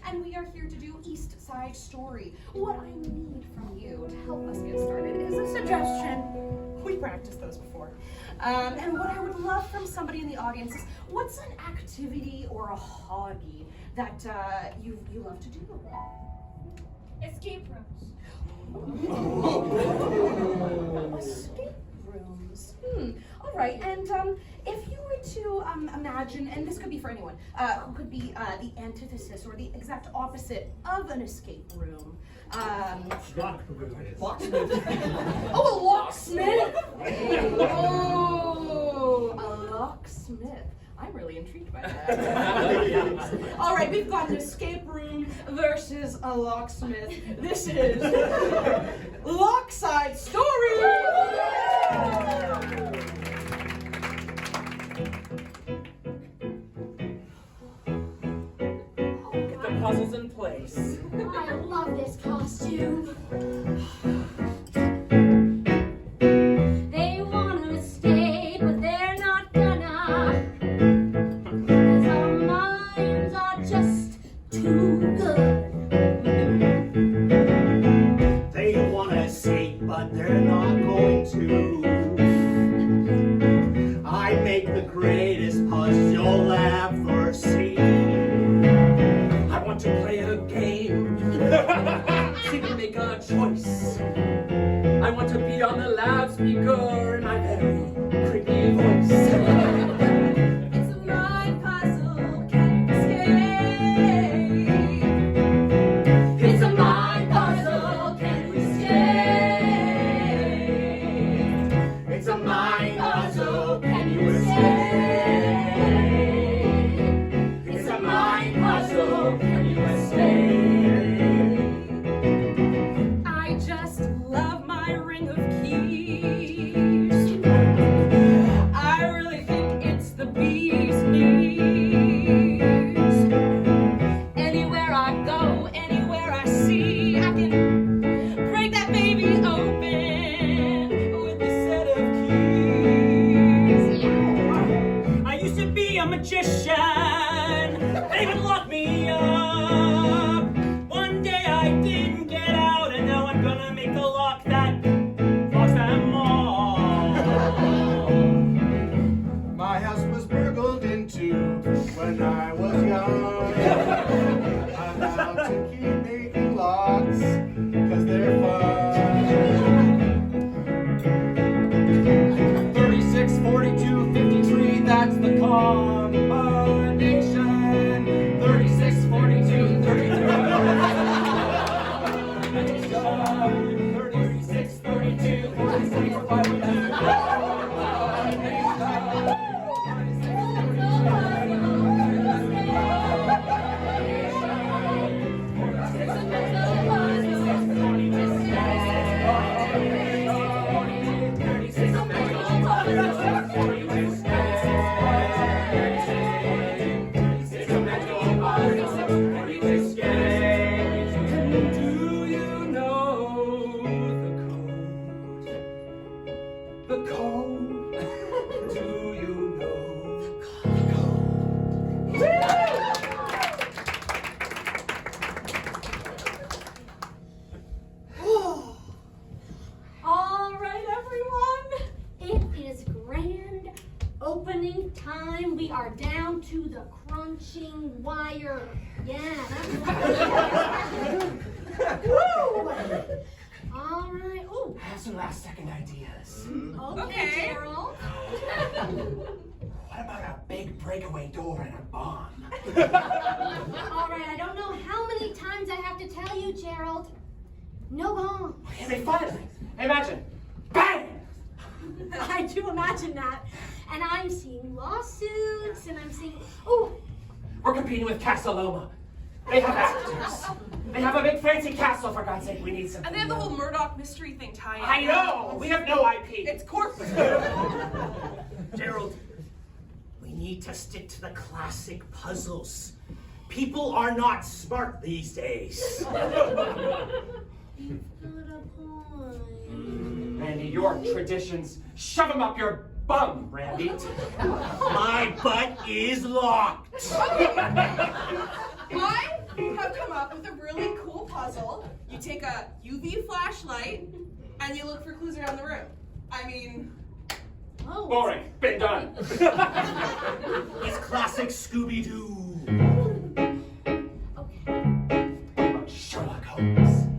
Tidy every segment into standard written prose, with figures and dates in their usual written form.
and we are here to do East Side Story. What I need from you to help us get started is a suggestion. We practiced those before. And what I would love from somebody in the audience is, what's an activity or a hobby that you love to do? Escape rooms. Escape rooms. All right. And if you were to imagine, and this could be for anyone, who could be the antithesis or the exact opposite of an escape room? Locksmith. Oh, a locksmith! Oh, a locksmith. I'm really intrigued by that. All right, we've got an escape room versus a locksmith. This is Lockside Story! Get the puzzles in place. I love this costume. They want to escape, but they're not gonna. 'Cause our minds are just too good. They want to escape, but they're not going to. I make the greatest puzzle you'll ever see. I want to play a game. See them make a choice. I want to be on the loudspeaker in my very creepy voice. It's a mind puzzle, can you escape? It's a mind puzzle, can you escape? It's a mind puzzle, Can you escape? It's a mind puzzle, Can you escape? I just love my ring of keys. I really think it's the bee's knees. Anywhere I go, anywhere I see, I can break that baby open with a set of keys. I used to be a magician. They would lock me up. One day I didn't get out, and now I'm gonna make the lock that locks them all. My house was burgled into when I was young. I'm bound to keep making locks, 'cause they're fun. 36, 42, 53, that's the combination. 36, 42, 33. 36, 32, 46, Do you know the code? Do you know the code? All right, everyone. It is grand opening time. We are down to the crunching wire. Yeah, that's right. Woo! All right. Ooh. I have some last second ideas. Okay, Gerald. What about a big breakaway door and a bomb? All right, I don't know how many times I have to tell you, Gerald. No bomb. I mean, finally, imagine, bang! I do imagine that. And I'm seeing lawsuits, and I'm seeing, ooh, We're competing with Casaloma. They have actors. They have a big fancy castle, for God's sake. We need something. And they have the new. whole Murdoch mystery thing tied in. I know! We have no IP. It's corporate. Gerald, we need to stick to the classic puzzles. People are not smart these days. you've got a point. Randy, your traditions, shove them up your bum, Randy. My butt is locked. I have up with a really cool puzzle. You take a UV flashlight and you look for clues around the room. I mean, Oh. Boring. Been done. It's classic Scooby-Doo. Okay. Sherlock Holmes.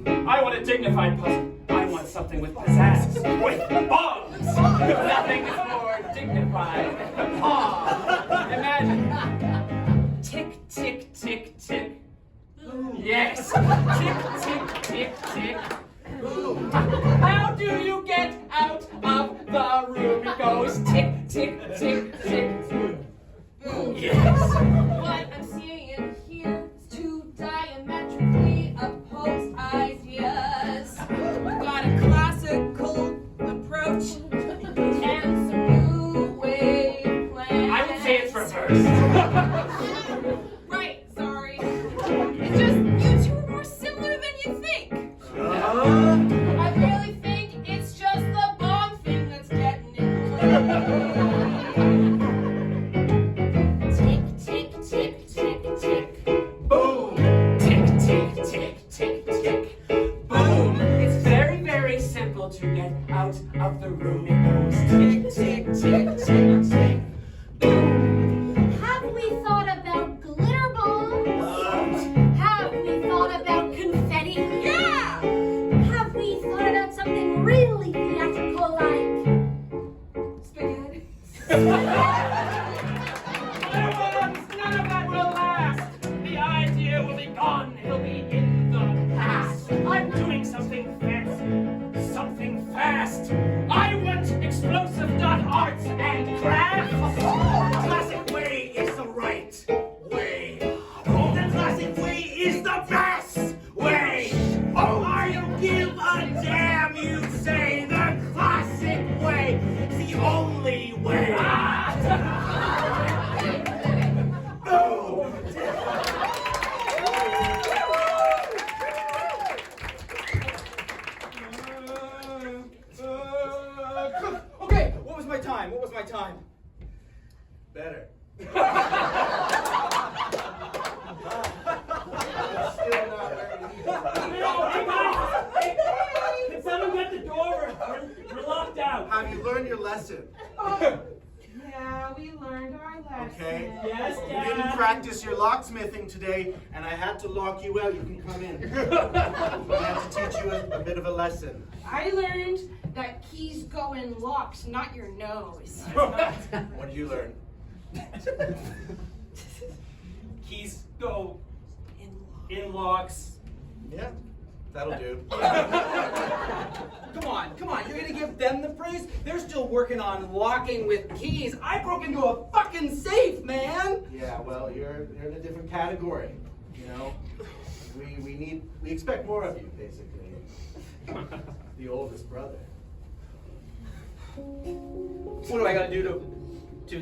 I want a dignified puzzle. I want something with pizzazz. With bombs. Nothing is more dignified than bombs. Imagine. Tick, tick, tick, tick. Yes. Tick, tick, tick, tick. How do you get out of the room? It goes tick, tick, tick, tick. boom. Yes. What I'm seeing here is two diametrically opposed ideas. We've got a classical approach and some new wave plans. I would say it's reversed. Right, sorry. It's just you two are more similar than you think. I really think it's just the bomb thing that's getting in the way. Tick, tick, tick, tick, tick. Boom. Tick, tick, tick, tick, tick. Boom. It's very, very simple to get out of the room. It goes tick, tick, tick, tick, tick. Have we thought about glitter bombs? Have we thought about confetti? Yeah! Have we thought about something really theatrical like... Spaghetti. None of that will last. The idea will be gone. It'll be in the past. I'm doing something fancy, something fast. I want explosive arts and crafts. Classic way is the right way. The classic way is the best way. Oh, I don't give a damn, you say. The classic way is the only way. Oh. Okay, what was my time? What was my time? Better. Still not very easy. Can someone get the door? We're locked out. Have you learned your lesson? Yeah, we learned our lesson. Okay. Yes, You didn't Dad. practice your locksmithing today, and I had to lock you out. You can come in. I had to teach you a bit of a lesson. I learned that keys go in locks, not your nose. What did you learn? Keys go In locks. in locks. Yeah, that'll do. Come on, you're gonna give them the praise? They're still working on locking with keys. I broke into a fucking safe, man! Yeah, well, you're in a different category. You know, we expect more of you, basically. The oldest brother. What do I gotta do to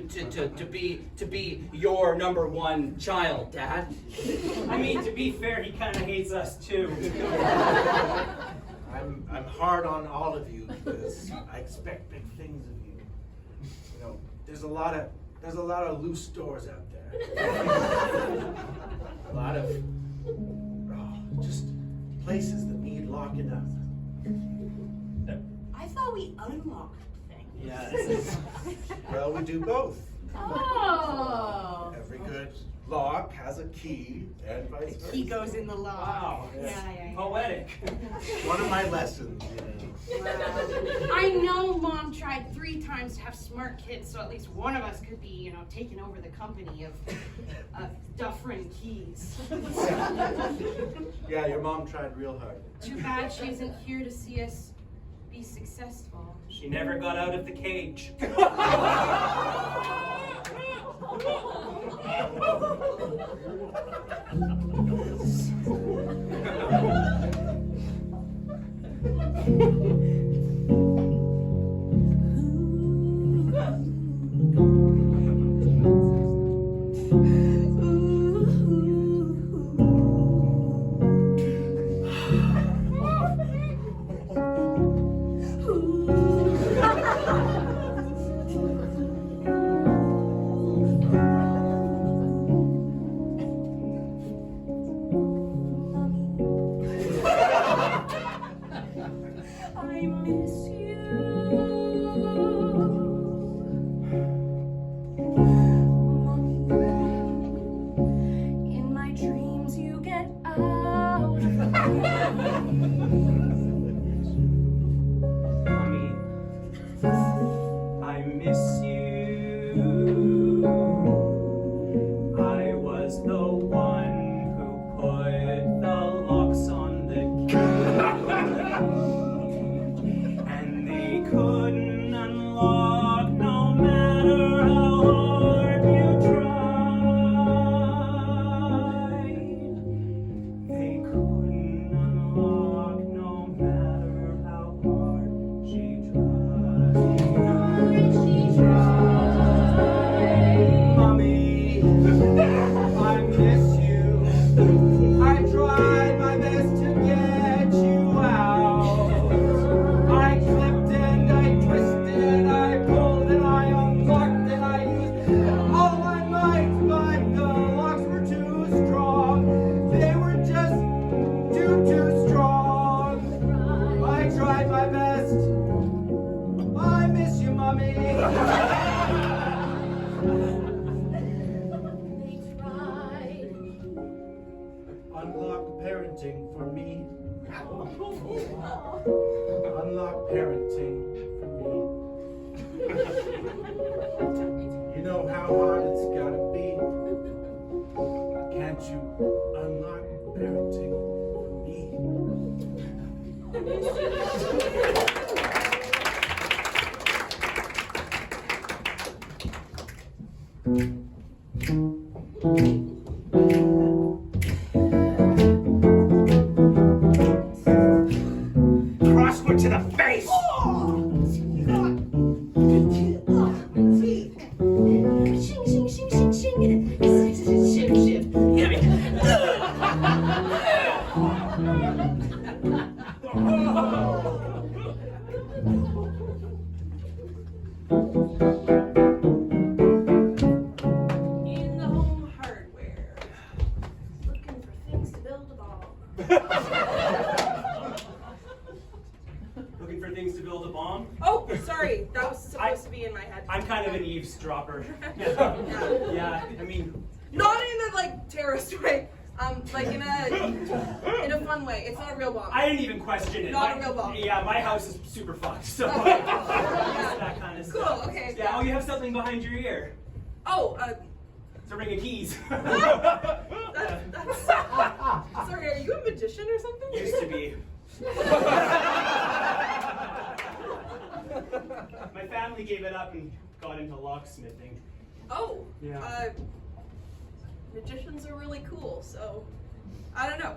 be your number one child, Dad? I mean, to be fair, he kind of hates us too. I'm hard on all of you because I expect big things of you. You know, there's a lot of loose doors out there. A lot of just places that need locking up. I thought we unlocked things. Yes. Well, we do both. Oh. Every good lock has a key and vice versa. Key goes in the lock. Wow. Yeah. Poetic. One of my lessons, you know. I know Mom tried 3 times to have smart kids, so at least one of us could be, taking over the company of Dufferin Keys. Yeah, your mom tried real hard. Too bad she isn't here to see us be successful. She never got out of the cage. was the one who put the locks on the key. And they couldn't unlock no matter how hard you tried. They couldn't unlock no matter how hard she tried. Mommy, I miss you. I tried my best to get you out. I clipped and I twisted and I pulled and I unlocked and I used all my might, but the locks were too strong. They were just too strong. I tried my best. I miss you, Mommy. They tried. Unlock parenting for me. Unlock parenting for me. You know how hard it's gotta be. Can't you unlock parenting for Crossword to the face! Shing, shing, shing, shing, shing. Shiv, shiv. In the home hardware, looking for things to build a bomb. Looking for things to build a bomb? Oh, sorry, that was supposed to be in my head. I'm kind of an eavesdropper. Yeah, I mean, Not in a like terrorist way. Like in a fun way. It's not a real bomb. I didn't even question it. Not a real bomb. Yeah, my house is super fucked, so Okay. it's that kind of Cool, stuff. okay, Yeah, yeah. oh, you have something behind your ear. Oh, It's a ring of keys. that's sorry. Are you a magician or something? Used to be. My family gave it up and got into locksmithing. Oh, Yeah. Magicians are really cool. So, I don't know.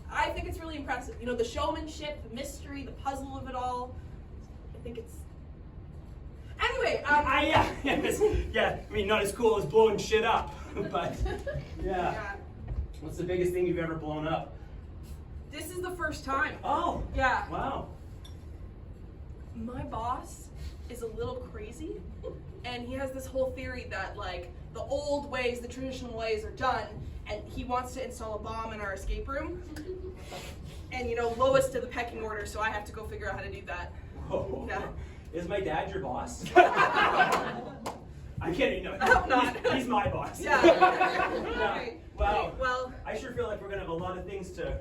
I think it's really impressive. You know, the showmanship, the mystery, the puzzle of it all. I think it's. Anyway, Yeah, I mean, not as cool as blowing shit up, but yeah. yeah. What's the biggest thing you've ever blown up? This is the first time. Oh, Yeah. wow. My boss is a little crazy, and he has this whole theory that like the old ways, the traditional ways are done, and he wants to install a bomb in our escape room. And you know, lowest to the pecking order, so I have to go figure out how to do that. Whoa. Yeah. Is my dad your boss? I'm kidding, no. I hope not. He's my boss. Yeah. Yeah. Okay. Wow. Okay, well, I sure feel like we're gonna have a lot of things to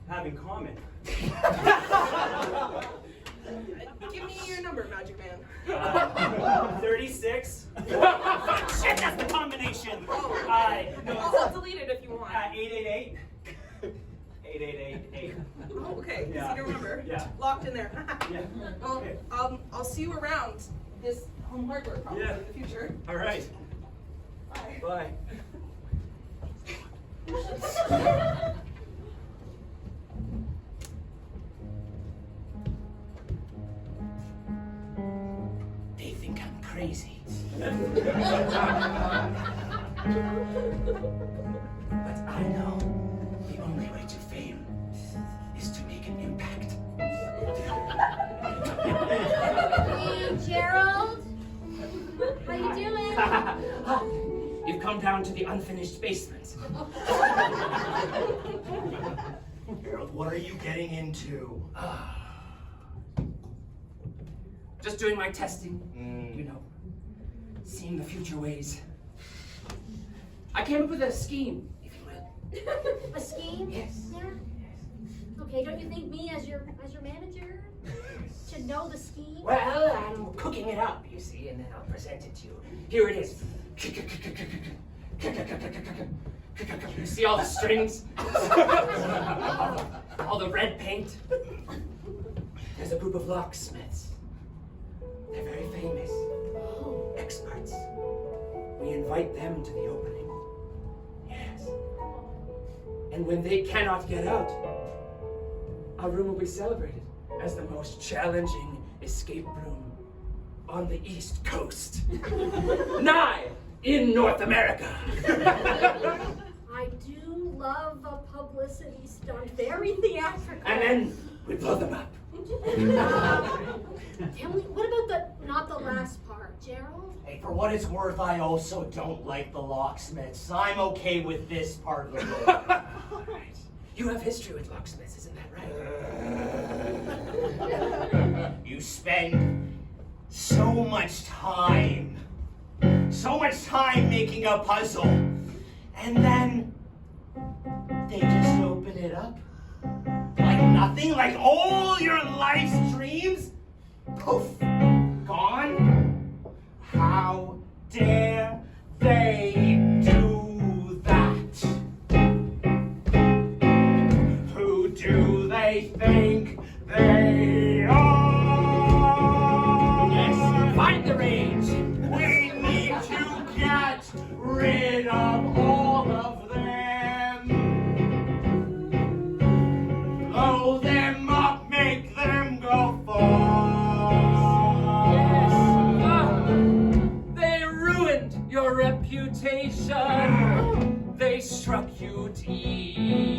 have in common. give me your number, Magic Man. 36. Shit, that's the combination. I'll delete it if you want. 888. 8888. Oh, okay. Yeah. So you remember. Yeah. Locked in there. Yeah. Well, Okay. I'll see you around this home hardware probably Yeah. in the future. All right. Bye. Bye. They think I'm crazy. But I know the only way to fame is to make an impact. Hey, Gerald. How you doing? You've come down to the unfinished basement. Harold, what are you getting into? Just doing my testing, you know, seeing the future ways. I came up with a scheme, if you will. A scheme? Yes. Yeah. Okay, don't you think me as your manager should know the scheme? Well, I'm cooking it up, you see, and then I'll present it to you. Here it is. You see all the strings? All the red paint? There's a group of locksmiths. They're very famous. Experts. We invite them to the opening. Yes. And when they cannot get out, our room will be celebrated as the most challenging escape room on the East Coast. Nigh in North America. I do love a publicity stunt, very theatrical. And then we blow them up. What about not the last part, Gerald? Hey, for what it's worth, I also don't like the locksmiths. I'm okay with this part of the movie. Right. You have history with locksmiths, isn't that right? You spend so much time making a puzzle, and then they just open it up like nothing, like all your life's dreams, poof, gone. How dare they do that? Who do they think they are? Yes, find the rage. We need to get rid of all of them. Blow them up, make them go far. Yes. They ruined your reputation. They struck you deep.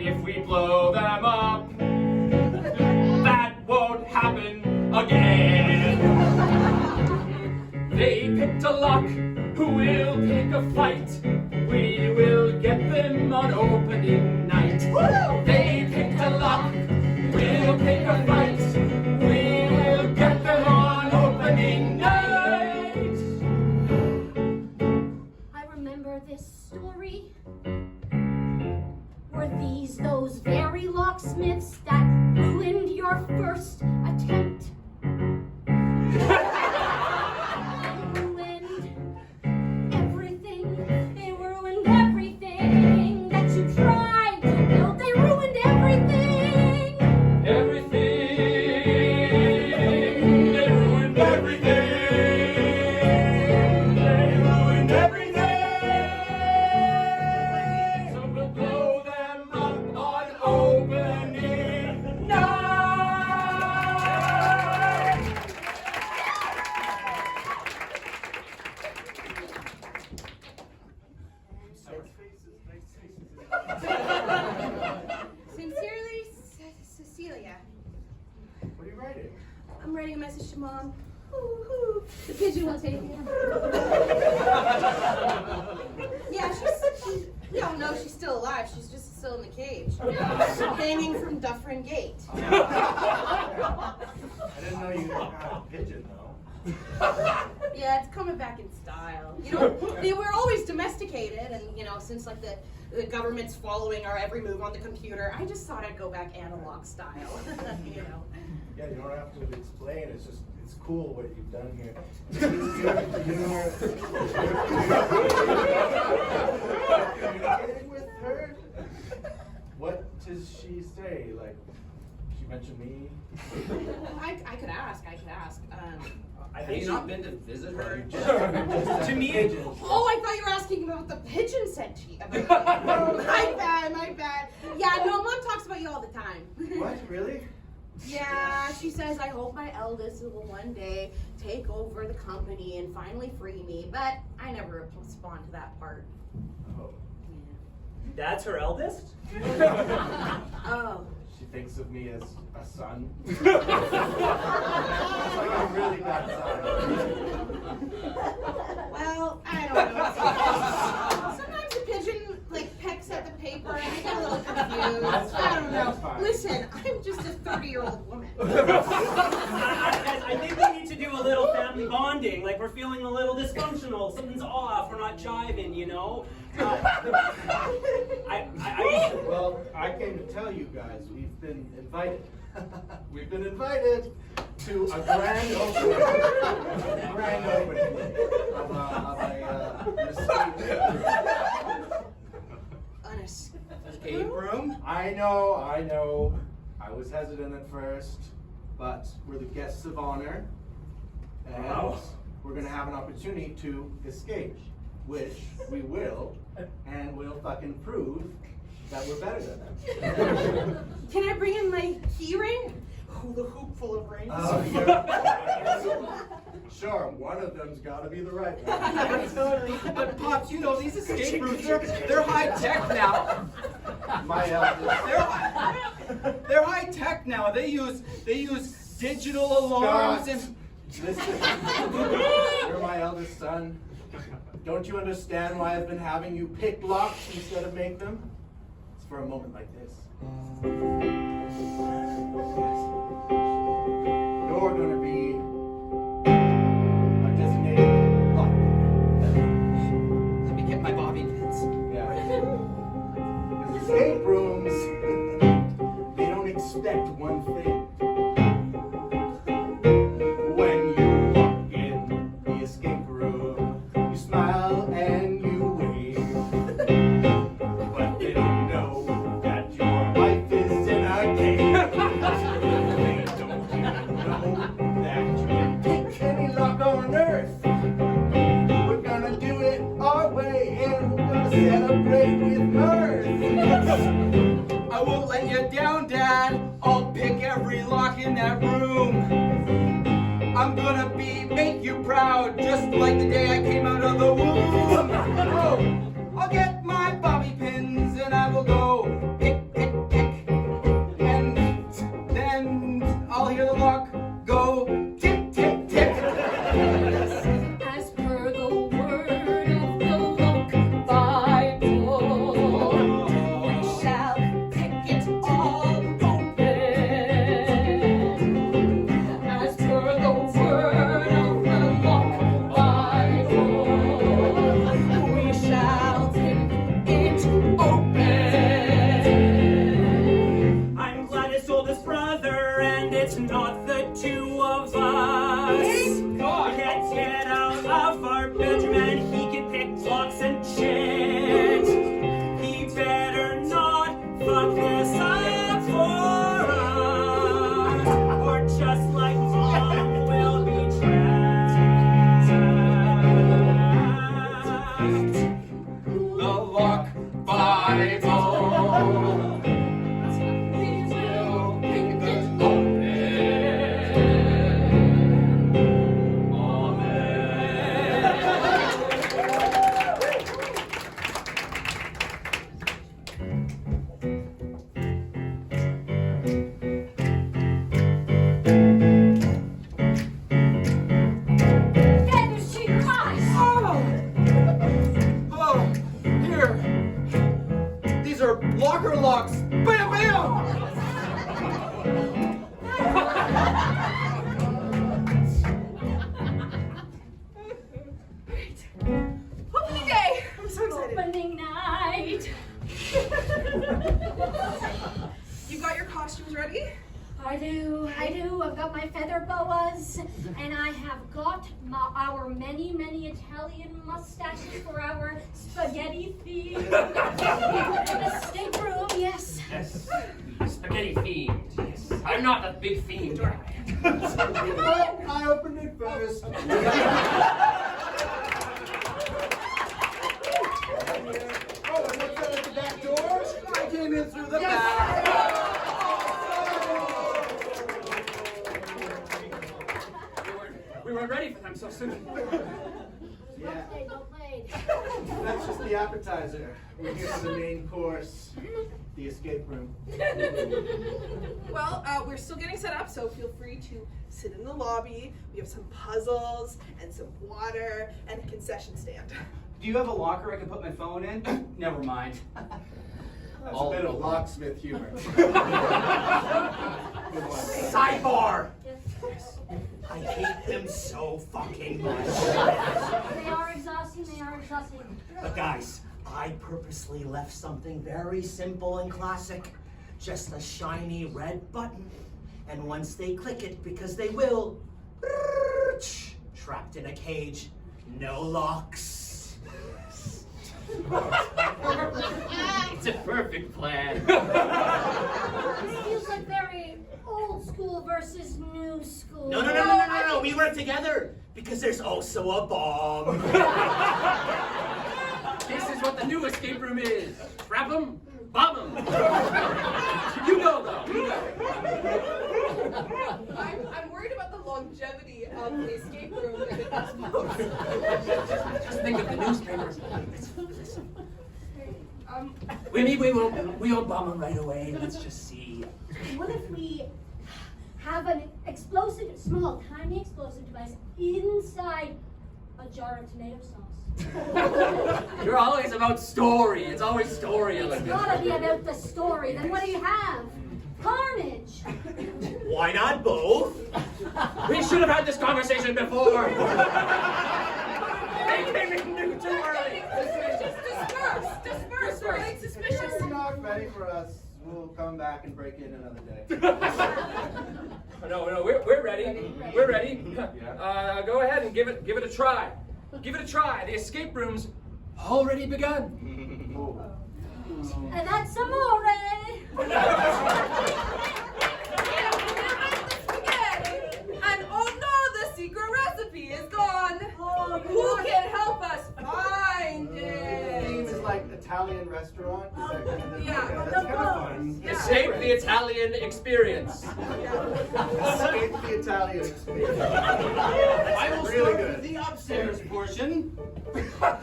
If we blow them up, that won't happen again. They picked a lock who will pick a fight. We will get them on opening night. They picked a lock, we'll pick a fight. We will get them on opening night. I remember this story. Were these those very locksmiths that ruined your first attempt? Ruined everything. They ruined everything that you tried to build. They ruined everything. Everything. They ruined everything. They ruined everything. So we'll blow them up on opening night. Sincerely, Cecilia. What are you writing? I'm writing a message to Mom. Hoo-hoo. The pigeon will take it. Yeah, she's no, she's still alive. She's just still in the cage. Hanging from Dufferin Gate. I didn't know you had a pigeon, though. Yeah, it's coming back in style. You know, they were always domesticated, and you know, since like the government's following our every move on the computer, I just thought I'd go back analog style. You know. Yeah, you don't have to explain. It's just, it's cool what you've done here. Communicating with her? What does she say? Like, she mentioned me? I could ask. I Have you not been to visit her? To me? Oh, I thought you were asking about what the pigeon said to you. My bad. Yeah, no, Mom talks about you all the time. What, really? Yeah, she says, I hope my eldest will one day take over the company and finally free me, but I never respond to that part. Oh. That's her eldest? Oh. She thinks of me as a son. It's like a really bad son. Well, I don't know. Sometimes the pigeon, like, pecks at the paper and I get a little confused. I don't know. Listen, I'm just a 30-year-old woman. I think we need to do a little family bonding. Like, we're feeling a little dysfunctional. Something's off. We're not jiving, you know? Well, I came to tell you guys, we've been invited. We've been invited to a grand opening of An Escape room? I know. I was hesitant at first, but we're the guests of honor, and we're gonna have an opportunity to escape, which we will, and we'll fucking prove that we're better than them. Can I bring in my key ring? The hoop full of rings. Sure, one of them's gotta be the right one. Totally. But Pops, you know, these escape rooms, they're high tech now. My eldest. They're high tech now. They use digital alarms and Listen, you're my eldest son. Don't you understand why I've been having you pick locks instead of make them? It's for a moment like this. You're gonna be a designated lock. let me get my bobby pins. Yeah. Because escape rooms, they don't expect one thing. When you walk in the escape room, you smile and you wave. But they don't know that your life is in a cave. They don't know that you can pick any lock on earth. We're gonna do it our way and we're gonna celebrate with mirth. I won't let you down, Dad. I'll pick every lock in that room. I'm gonna make you proud, just like the day I came out of the womb. Oh, I'll get my bobby pins and I will go pick, pick, pick. And then I'll hear the lock go tick, tick, tick. As per the word of the Lock Bible, we shall pick it all open. As per the word of the Lock Bible, we shall pick it open. I'm glad it's oldest brother and it's not the two of us. Thank God. Let's get out of our bedroom and he can pick locks and shit. He better not fuck this up for us, or just like Mom will be trapped. The Lock Bible. We will pick it open. Feathers to your eyes. Oh, here. These are locker locks. Bam, bam. Opening day! I'm so excited. Opening night. You got your costumes ready? I do. I've got my feather boas, and I have got our many, many Italian mustaches for our spaghetti theme. Escape room, yes. Yes, spaghetti fiend. Yes, I'm not a big fiend guy. I opened it first. Oh, and what's that at the back door? I came in through the back. We weren't ready for them so soon. Yeah. Well played. That's just the appetizer. We're here for the main course, the escape room. Well, we're still getting set up, so feel free to sit in the lobby. We have some puzzles and some water and a concession stand. Do you have a locker I can put my phone in? Never mind. That's a bit of locksmith humor. Sidebar! Yes. I hate them so fucking much. They are exhausting. But guys, I purposely left something very simple and classic. Just a shiny red button. And once they click it, because they will, trapped in a cage, no locks. It's a perfect plan. This feels like very old school versus new school. No, we work together because there's also a bomb. This is what the new escape room is. Trap 'em, bomb 'em. You know though, you know. I'm worried about the longevity of the escape room if it Just think of the newspapers. We won't bomb them right away. Let's just see. What if we have an explosive, small, tiny explosive device inside a jar of tomato sauce? You're always about story. It's always story It's elements. gotta be about the story. Then what do you have? Carnage. Why not both? We should have had this conversation before. They came in too early. disperse. We're getting If suspicious. you're not ready for us, we'll come back and break in another day. No, we're ready. We're ready. Go ahead and give it a try. Give it a try. The escape room's already begun. And that's amore. And oh no, the secret recipe is gone. Who can help us find The it? theme is like Italian restaurant. Is that kind of the, Yeah. okay, that's kind of fun. Escape the Italian experience. Escape the Italian experience. I will Really start good. with the upstairs portion. Good luck.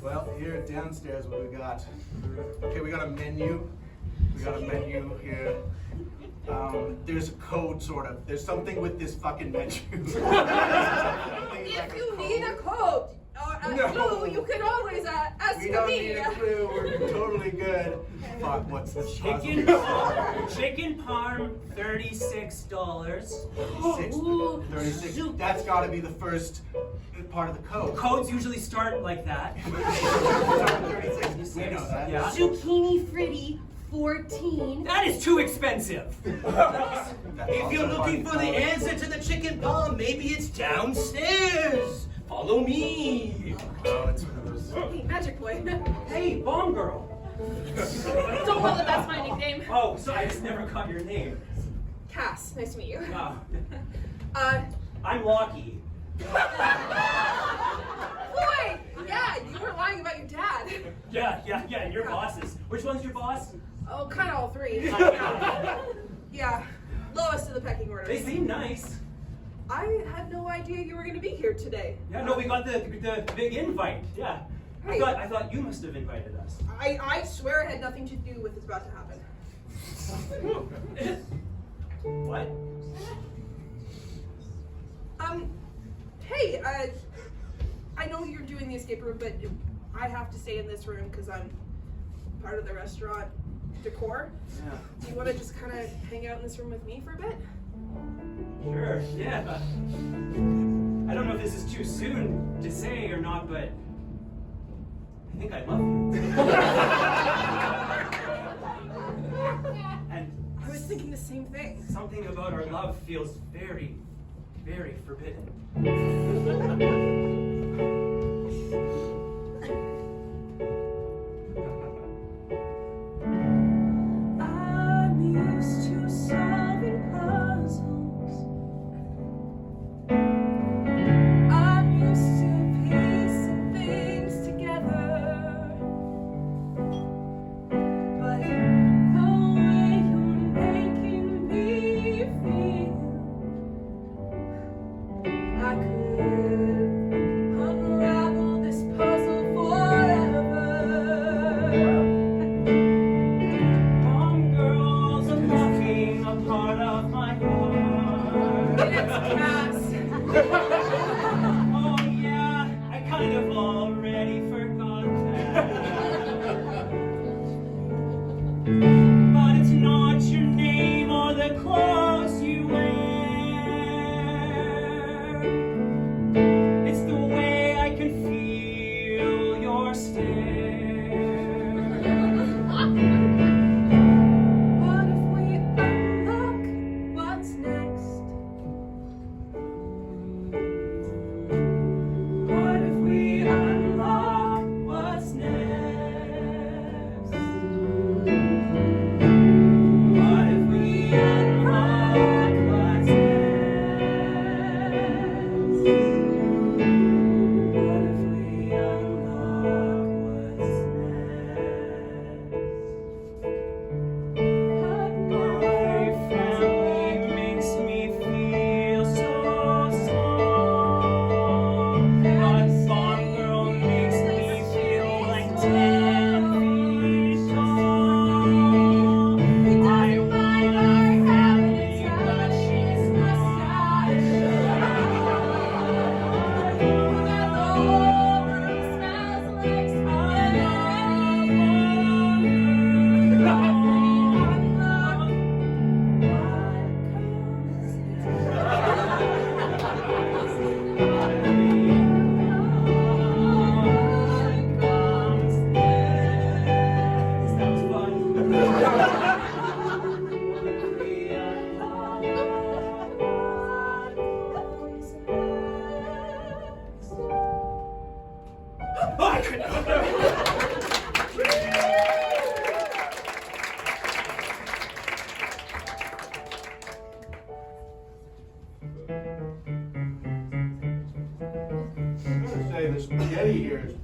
Well, here downstairs, what we got? Okay, we got a menu. We got a menu here. There's a code, sort of. There's something with this fucking menu. If you need a code or a clue, you can always ask We don't me. need a clue. We're totally good. Fuck, what's this? Chicken parm, $36. 36. That's got to be the first part of the code. Codes usually start like that. 36. We know that. Yeah. Zucchini fritti, 14. That is too expensive. If you're looking for the answer to the chicken palm, maybe it's downstairs. Follow me. Oh, it's one of those. Hey, magic boy. Hey, bomb girl. Don't know that that's my nickname. Oh, so I just never caught your name. Cass, nice to meet you. Oh. I'm Lockie. Boy, yeah, you were lying about your dad. Yeah, and your bosses. Which one's your boss? Oh, kind of all three. Yeah, lowest of the pecking order. They seem nice. I had no idea you were going to be here today. Yeah, no, we got the big invite. Yeah. Hey. I thought you must have invited us. I swear it had nothing to do with what's about to happen. What? Hey, I know you're doing the escape room, but I have to stay in this room because I'm part of the restaurant decor. Yeah. Do you want to just kind of hang out in this room with me for a bit? Sure, yeah. I don't know if this is too soon to say or not, but I think I love you. And I was thinking the same thing. something about our love feels very, very forbidden. I'm used to solving puzzles. I'm used to piecing things together. But the way you're making me feel, I could unravel this puzzle forever. Bomb girls are blocking a part of my heart. It's Cass. Oh yeah, I kind of already forgot that. But it's not your name or the clothes you wear. It's the way I can feel your stare. But I'm gonna say the spaghetti here is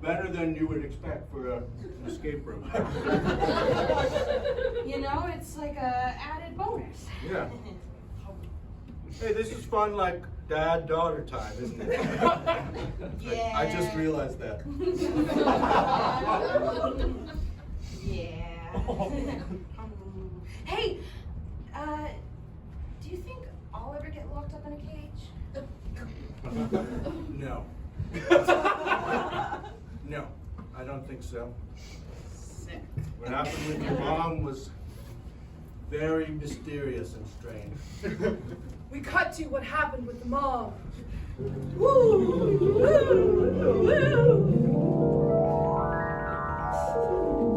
better than you would expect for an escape room. You know, it's like a added bonus. Yeah. Hey, this is fun, like dad-daughter time, isn't it? Yeah. I just realized that. Yeah. Hey, do you think I'll ever get locked up in a cage? No. No, I don't think so. Sick. What happened with your mom was very mysterious and strange. We cut to what happened with the mom.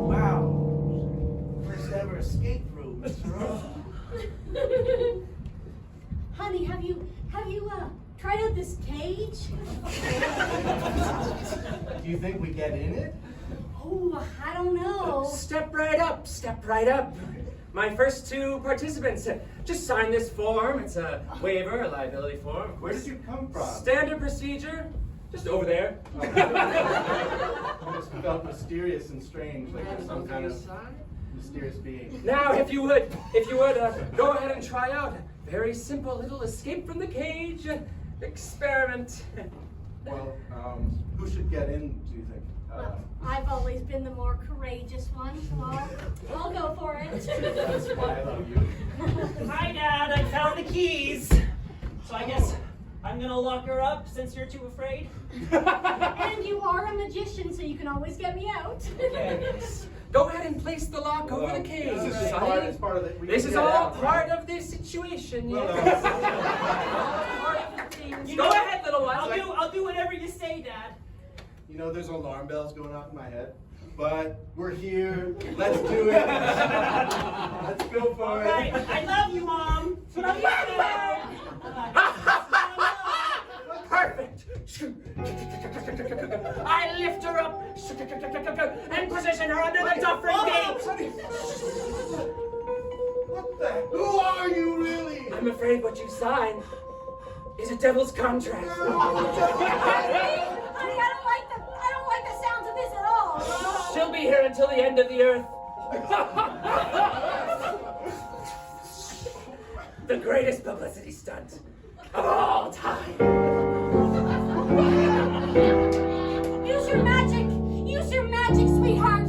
Wow. First ever escape room, Mr. Ross. Honey, have you tried out this cage? Do you think we get in it? Oh, I don't know. Step right up, step right up. My first two participants, just sign this form. It's a waiver, a liability form. Where did you come from? Standard procedure, just over there. It just felt mysterious and strange, like there's some kind of mysterious being. Now, if you would, go ahead and try out a very simple little escape from the cage experiment. Well, who should get in, do you think? Well, I've always been the more courageous one, so I'll go for it. That's why I love you. Hi, Dad, I found the keys. So I guess I'm gonna lock her up since you're too afraid. And you are a magician, so you can always get me out. Yes. Go ahead and place the lock over the cage. This is sonny. part of the. This is all part of the situation, yes. Go ahead, little one. I'll do whatever you say, Dad. You know, there's alarm bells going off in my head, but we're here. Let's do it. Let's go for All it. right. I love you, Mom. Love you, Dad. Perfect. I lift her up and position her under the Dufferin gate. What the? Who are you really? I'm afraid what you signed is a devil's contract. Honey, I don't like the sounds of this at all. She'll be here until the end of the earth. The greatest publicity stunt of all time. Use your magic. Use your magic, sweetheart.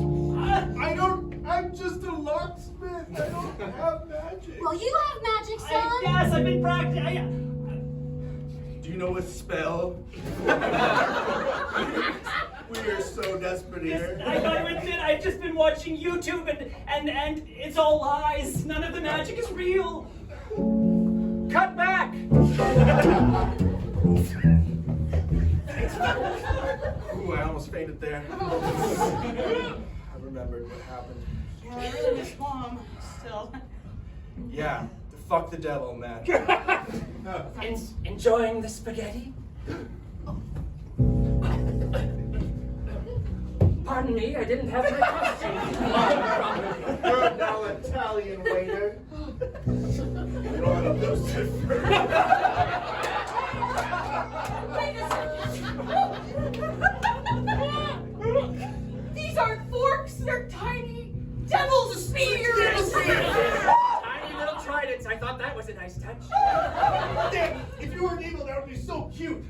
I'm just a locksmith. I don't have magic. Well, you have magic, son. Yes, I've been practicing. Do you know a spell? We are so desperate here. I gotta admit, I've just been watching YouTube and it's all lies. None of the magic is real. Cut back! Ooh, I almost fainted there. I remembered what happened. Yeah, I really miss Mom still. Yeah, fuck the devil, man. Enjoying the spaghetti? Pardon me, I didn't have my costume. You're now Italian waiter. You're on a Lucifer. These aren't forks, they're tiny devil's spears! Tiny little tridents. I thought that was a nice touch. Damn, if you weren't evil, that would be so cute.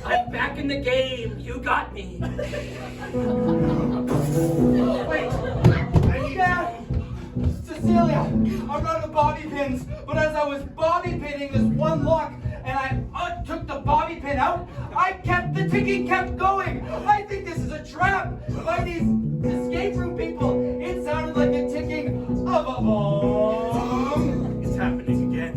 I'm back in the game. You got me. Wait, Dad! Cecilia, I'm running the bobby pins, but as I was bobby pinning this one lock and I took the bobby pin out, the ticking kept going. I think this is a trap by these escape room people. It sounded like the ticking of a bomb. It's happening again.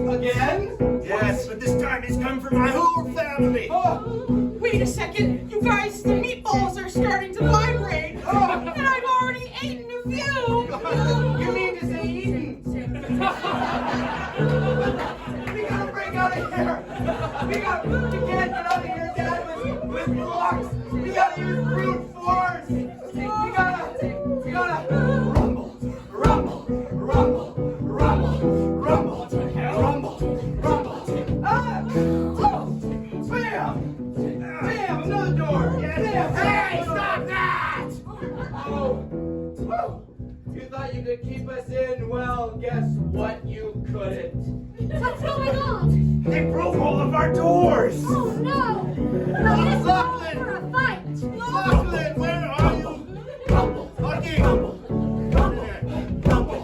Again? Yes, but this time it's come for my whole family. Oh, Wait a second, you guys, the meatballs are starting to vibrate! And I've already eaten a few! you mean to say Eden? We gotta break out of here. We can't get out of here, Dad, with Locks, we gotta use brute force. We gotta rumble, rumble, rumble, rumble, rumble, rumble, rumble. Ah! Oh! Bam! Bam! Another door. Bam! Hey, stop that! Oh! Woo! You thought you could keep us in? Well, guess what? You couldn't. What's going on? They broke all of our doors! Oh no! It is called Lachlan! for a fight! Lachlan, where are you? Rumble! Lucky! Rumble! Rumble!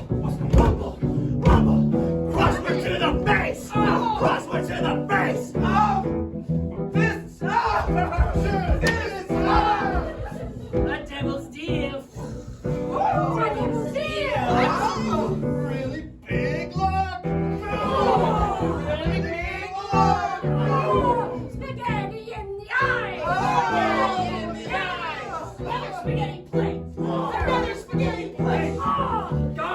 Rumble! Rumble! Crossword to the face! Crossword to the face! Oh! Fists up! Fists up! The devil's deal. Devil's deal! Oh! Really big lock! Really big lock! Spaghetti in the eye! Another spaghetti plate. Another spaghetti plate! Go.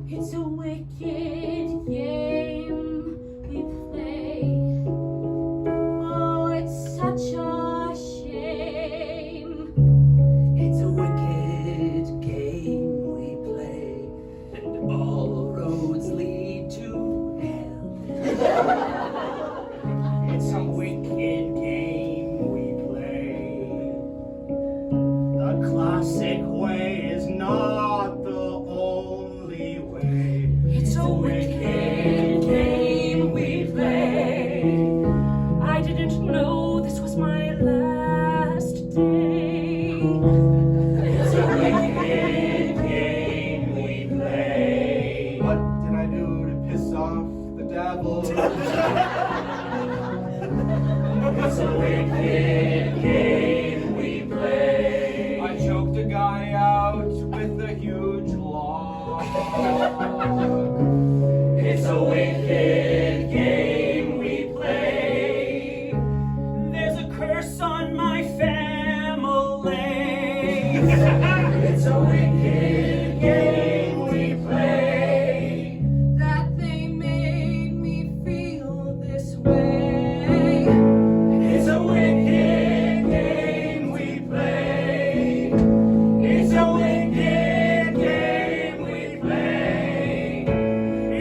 It's a wicked game we play. Oh, it's such a shame. It's a wicked game we play, and all roads lead to hell. It's a wicked game we play. The classic way is not the only way. It's a wicked game we play. I didn't know this was my last day. It's a wicked game we play. What did I do to piss off the devil? It's a wicked game we play. I choked a guy out with a huge log. It's a wicked game we play. There's a curse on my family. It's a wicked game we play. That they made me feel this way. It's a wicked game we play. It's a wicked game we play.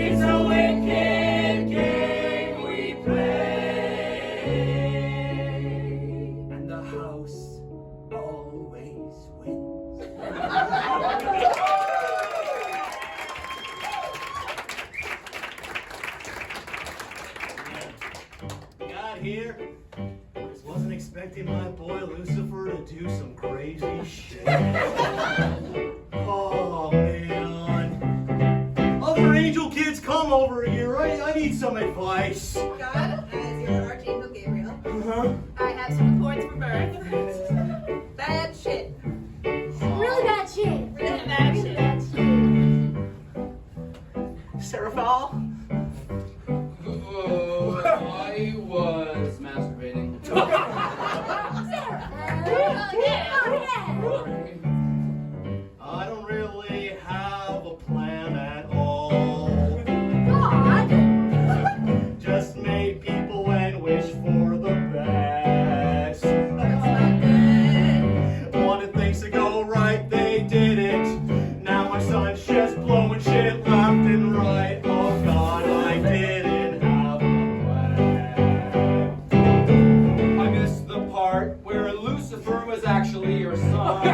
It's a wicked game we play. And the house always wins. Got here. Wasn't expecting my boy Lucifer to do some crazy shit. Oh man. Other angel kids, come over here. I need some advice. God, as your Archangel Gabriel, Uh-huh. I have some reports for birth. Bad shit. Really bad shit. Really bad Really shit. bad shit. Seraphal? Oh, I was masturbating. I don't really have a plan at all. God! Just made people and wish for the best. Wanted things to go right, they didn't. Now my son's just blowing shit left and right. Oh God, I didn't have a plan. I missed the part where Lucifer was actually your son.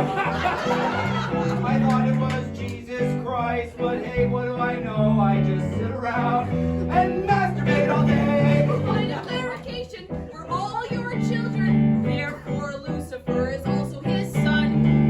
I thought it was Jesus Christ, but hey, what do I know? I just sit around and masturbate all day. Point of clarification, we're all your children. Therefore, Lucifer is also his son.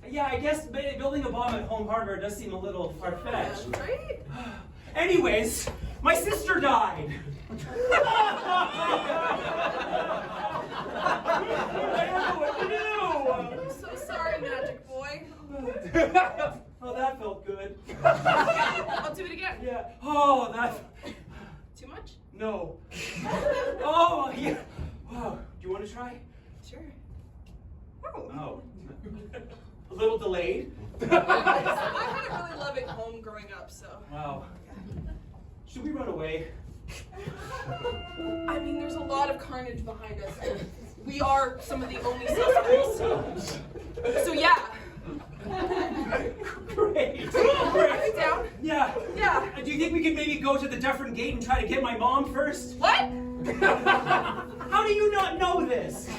Yeah, I guess building a bomb at home hardware does seem a little far-fetched. Right? Anyways, my sister died. I don't know what to do. I'm so sorry, Magic Boy. Oh, that felt good. I'll do it again. Yeah. Oh, that. Too much? No. Oh, yeah. Wow. Do you want to try? Sure. Oh. A little delayed. I didn't really love it home growing up, so. Wow. Should we run away? I mean, there's a lot of carnage behind us. We are some of the only suspects. So yeah. Great. Are you down? Yeah. Yeah. Do you think we could maybe go to the Dufferin Gate and try to get my mom first? What? How do you not know this?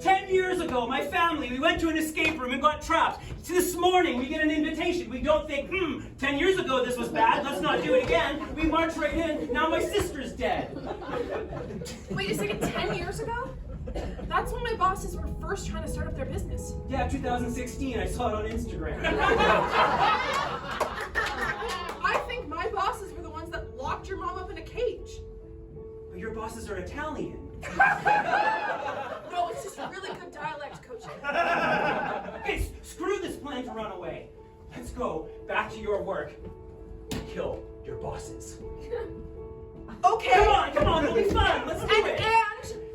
10 years ago, my family, we went to an escape room and got trapped. This morning, we get an invitation. We don't think, 10 years ago this was bad, let's not do it again. We march right in, now my sister's dead. Wait a second, 10 years ago? That's when my bosses were first trying to start up their business. Yeah, 2016, I saw it on Instagram. I think my bosses were the ones that locked your mom up in a cage. But your bosses are Italian. No, it's just really good dialect coaching. Hey, screw this plan to run away. Let's go back to your work. Kill your bosses. Okay. Come on, it'll be fun. Let's do it.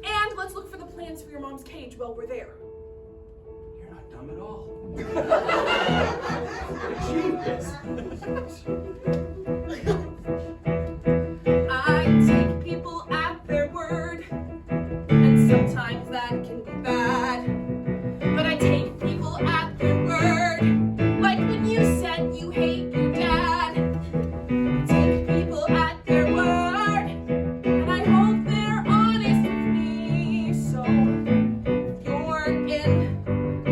And let's look for the plans for your mom's cage while we're there. You're not dumb at all. I take people at their word, and sometimes that can be bad. But I take people at their word, like when you said you hate your dad. I take people at their word, and I hope they're honest with me. So you're in,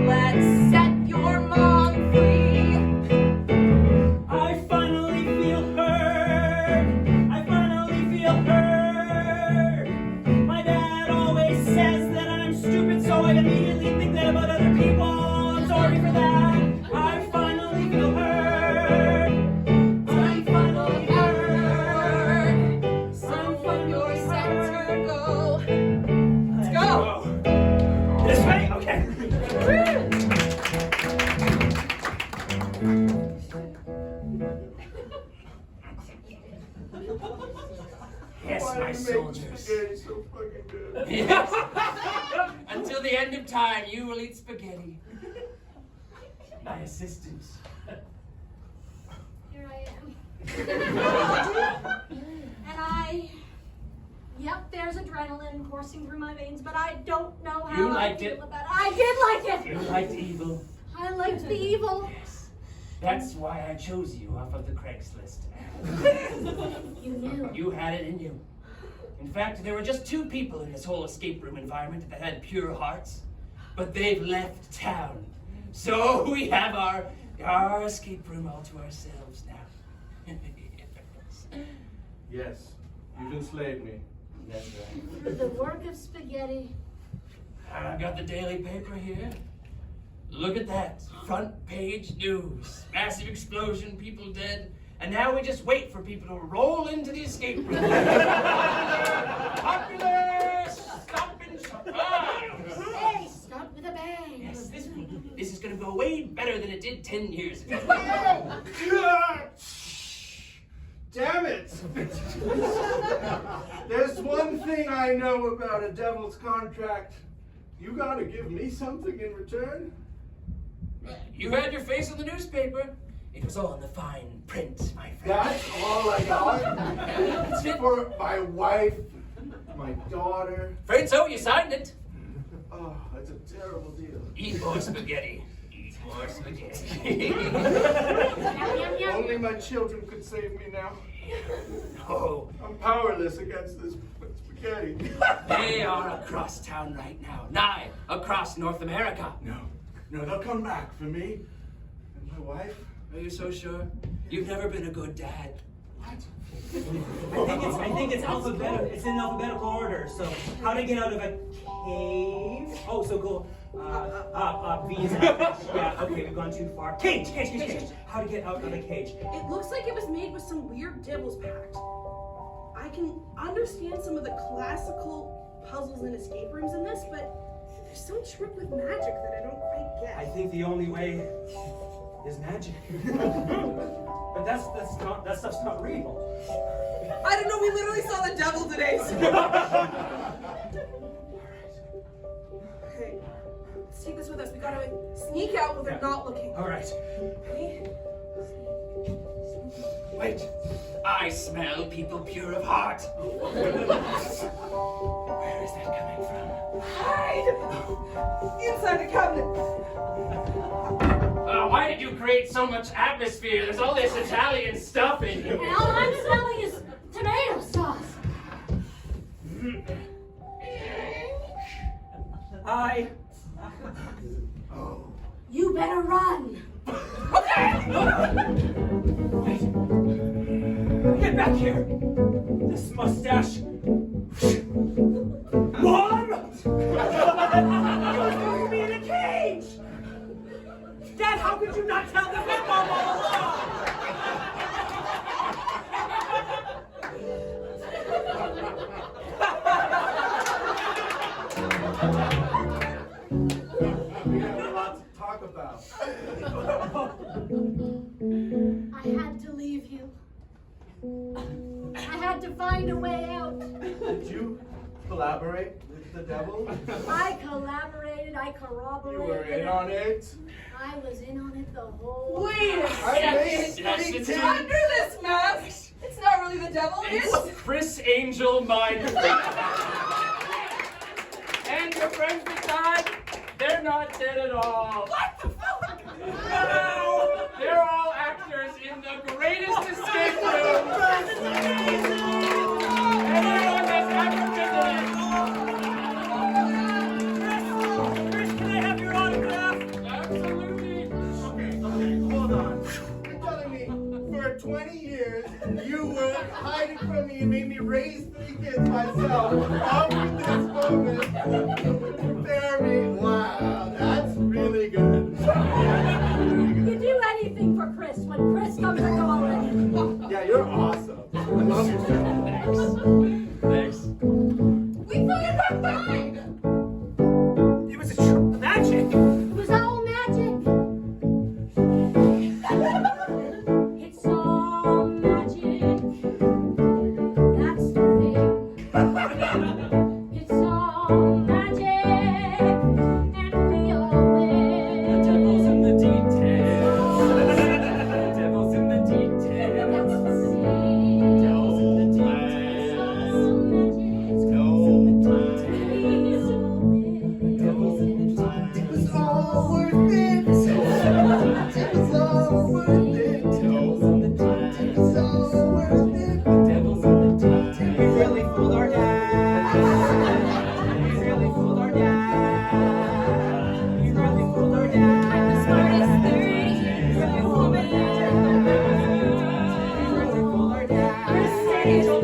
let's set your mom free. I finally feel heard. I finally feel heard. My dad always says that I'm stupid, so I immediately think that about other people. I'm sorry for that. I finally feel heard. I finally heard. So you're set to go. Let's go. This way? Okay. Yes, my soldiers. Spaghetti so fucking good. Yes. Until the end of time, you will eat spaghetti. My assistants. Here I am. And yep, there's adrenaline coursing through my veins, but I don't know how You I liked feel it. about it. I did like it. You liked evil. I liked the evil. Yes. That's why I chose you off of the Craigslist. You knew. You had it in you. In fact, there were just 2 people in this whole escape room environment that had pure hearts, but they've left town. So we have our escape room all to ourselves now. Yes, you've enslaved me. That's right. For the work of spaghetti. I've got the daily paper here. Look at that. Front page news. Massive explosion, people dead. And now we just wait for people to roll into the escape room. Popular stop and surprise. Hey, start with a bang. Yes, this is going to go way better than it did 10 years ago. Damn it! There's one thing I know about a devil's contract. You gotta give me something in return? You had your face on the newspaper. It was all in the fine print, my friend. That's all I got? That's it. For my wife, my daughter. Afraid so, you signed it. Oh, that's a terrible deal. Eat more spaghetti. Eat more spaghetti. Yum, yum, yum. Only my children could save me now. Oh, I'm powerless against this spaghetti. they are across town right now. Nigh across North America. No, they'll come back for me. And my wife. Are you so sure? You've never been a good dad. What? I think it's alphabetical. It's in alphabetical order. So, how to get out of a cave? Oh, so go V's. Yeah, okay, we've gone too far. Cage. How to get out of the cage. It looks like it was made with some weird devil's pact. I can understand some of the classical puzzles and escape rooms in this, but there's some trick with magic that I don't quite get. I think the only way is magic. But that stuff's not real. I don't know, we literally saw the devil today. Okay, let's take this with us. We gotta sneak out while they're not looking. All right. Ready? Wait, I smell people pure of heart. Where is that coming from? Hide! Inside the cabinet. Why did you create so much atmosphere? There's all this Italian stuff in here. And all I'm smelling is tomato sauce. Hi. You better run. Wait. Get back here. This mustache. Mom! You threw me in a cage! Dad, how could you not tell the big mom all along? We have a lot to talk about. I had to leave you. I had to find a way out. Did you collaborate with the devil? I collaborated, I You corroborated. were in on it? I was in on it the whole Wait a I Yes, made it's it. Under this mask, it's not really the devil, it is. It's Chris Angel, my and your friends beside, they're not dead at all. What the fuck? No! They're all actors in the greatest escape room anyone has ever visited. Chris, can I have your autograph? Absolutely. Okay, hold on. You're telling me for 20 years you were hiding from me and made me raise 3 kids myself up to this moment. Prepare me. Wow, that's really good. You do anything for Chris when Chris comes a calling. Yeah, you're awesome. I love your show. Thanks. We fucking got fine! It was magic. It was all magic. It's all magic. That's the thing. It's all magic, and we all win. The devil's in the details. The devil's in the details. That's the thing. Devil's in the It's details. all magic. Devil's in the details. It was all worth it. It was all worth it. Devil's in the It details. was all worth it. Devil's in the details. We really fooled our dad. We really fooled our dad. We really fooled our dad. I'm the smartest thing for you woman. We really fooled our dad. Chris Angel